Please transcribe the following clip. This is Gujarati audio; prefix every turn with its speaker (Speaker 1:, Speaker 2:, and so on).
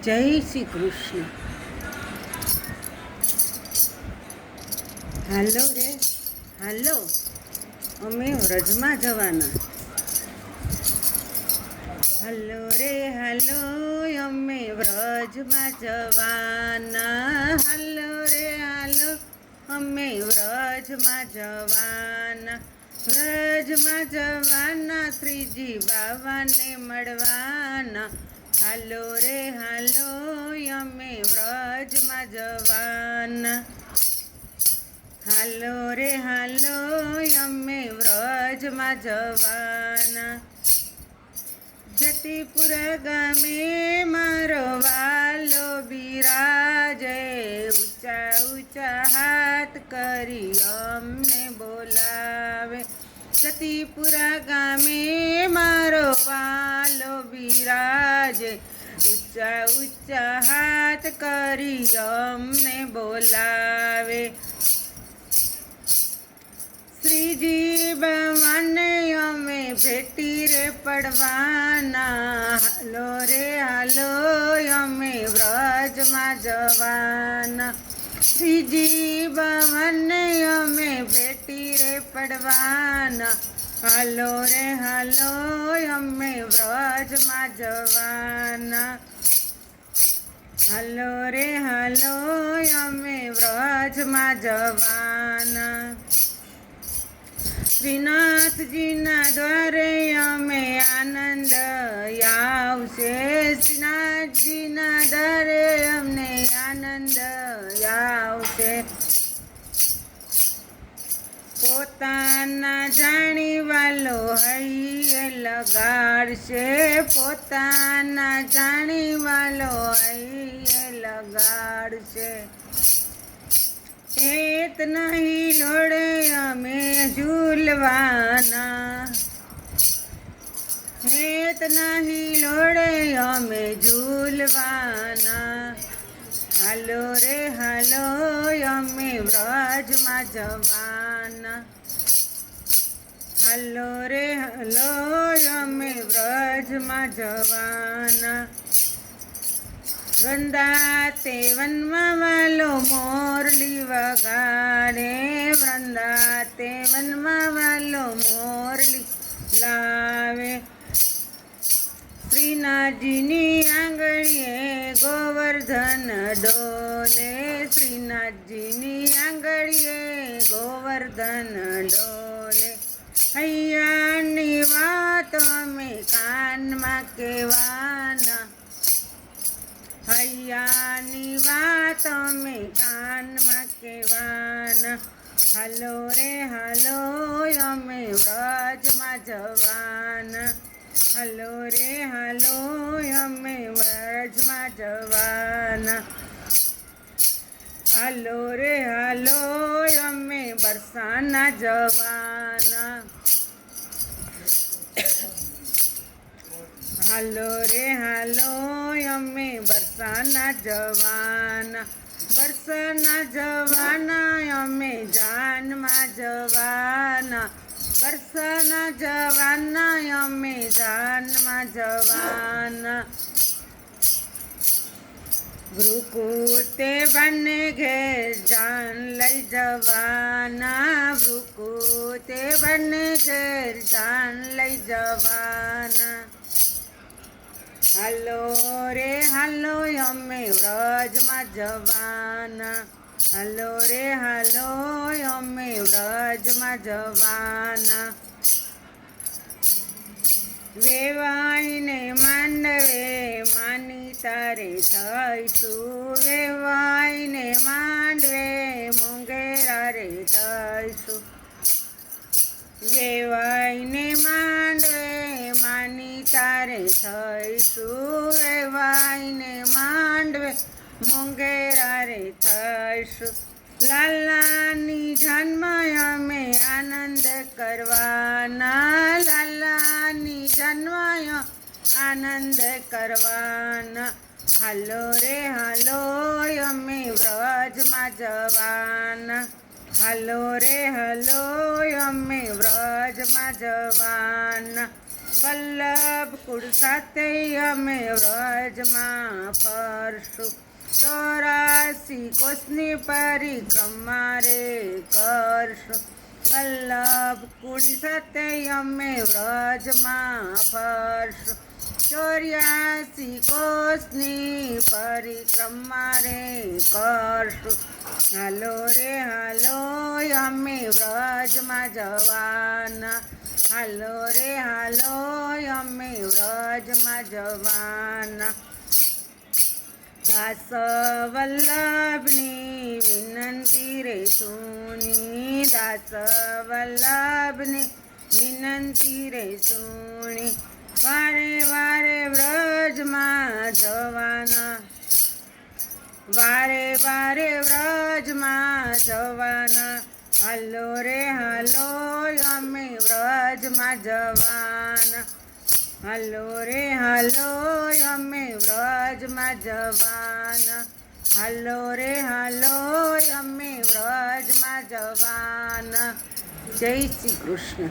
Speaker 1: જય શ્રી કૃષ્ણ. હાલો રે હાલો, અમે વ્રજમાં જવાના. હાલો રે હાલો, અમે વ્રજમાં જવાના. હાલો રે હાલો, અમે વ્રજમાં જવાના. વ્રજમાં જવાના, શ્રીજી બાવાને મળવાના. હાલો રે હાલો, અમે વ્રજમાં જવાના. હાલો રે હાલો, અમે વ્રજમાં જવાના. જતીપુર ગામે મારો વાલો બિરાજે, ઊંચા ઊંચા હાથ કરી અમને બોલાવે. જતીપુરા ગામે મારો વાલો બિરાજે, ઊંચા ઊંચા હાથ કરી અમને બોલાવે. શ્રીજી બાવાને અમે ભેટી રે પડવાના. હાલો રે હાલો, અમે વ્રજમાં જવાના. શ્રીજી બાવાને અમે ભેટી રે પડવાના. હાલો રે હાલો, અમે વ્રજમાં જવાના. હાલો રે હાલો, અમે વ્રજમાં જવાના. શ્રીનાથજીના દ્વારે અમે આનંદ આવશે. શ્રીનાથજીના દ્વારે અમને આનંદ આવશે. પોતાના જાણી વાલો હૈયે લગાડશે. પોતાના જાણી વાલો હૈયે લગાડશે. હેત નહીં લોડે અમે ઝૂલવાના. હેત નહીં લોડે અમે ઝૂલવાના. હાલો રે હાલો, અમે વ્રજમાં જવાના. હાલો રે હાલો, અમે વ્રજમાં જવાના. વૃંદાતે વનમાં વાલો મોરલી વગાડે. વૃંદાતે વનમાં વાલો મોરલી લાવે. શ્રીનાથજીની આંગળીએ ગોવર્ધન ડોલે. શ્રીનાથજીની આંગળીએ ગોવર્ધન ડોલે. હૈયાની વાત અમે કાનમાં કહેવાના. હૈયાની વાત અમે કાનમાં કહેવાના. હાલો રે હાલો, અમે વ્રજમાં જવાના. હાલો રે હાલો, અમે વ્રજમાં જવાના. હાલો રે હાલો, અમે બરસાના જવાના. હાલો રે હાલો, અમે બરસાના જવાના. બરસાના જવાના, અમે જાનમાં જવાના. બરસાના જવાના, અમે જાનમાં જવાના. વૃકુતે બને ઘેર જાન લઈ જવાના. વૃકુતે બને ઘેર જાન લઈ જવાના. હાલો રે હાલો, અમે વ્રજમાં જવાના. હાલો રે હાલો, અમે વ્રજમાં જવાના. વેવાઈને માંડવે માની તારે થઈશું. વેવાઈને માંડવે મોંઘેરા રે થઈશું. વેવાઈને માંડવે માની તારે થઈશું. વેવાઈને માંડવે મોંઘેરા રે થઈશું. લાલાની જન્મ અમે આનંદ કરવાના. લાલાની જન્મ આનંદ કરવાના. હાલો રે હાલો, અમે વ્રજમાં જવાના. હાલો રે હાલો, અમે વ્રજમાં જવાના. વલ્લભ કુળ સાથે અમે વ્રજમાં ફરશું 84 કોસની પરિક્રમા રે કરશું વલ્લભ કુળ સાથે અમે વ્રજમાં ફરશું 84 કોસની પરિક્રમા રે કરશું હાલો રે હાલો અમે વ્રજમાં જવાના હાલો રે હાલો અમે વ્રજમાં જવાના દાસ વલ્લભની વિનંતી રે સુણી દાસ વલ્લભની વિનંતી રે સુણી વારે વારે વ્રજમાં જવાના વારે વારે વ્રજમાં જવાના હાલો રે હાલો અમે વ્રજમાં જવાના હાલો રે હાલો અમે વ્રજમાં જવાના હાલો રે હાલો અમે વ્રજમાં જવાના જય શ્રી કૃષ્ણ.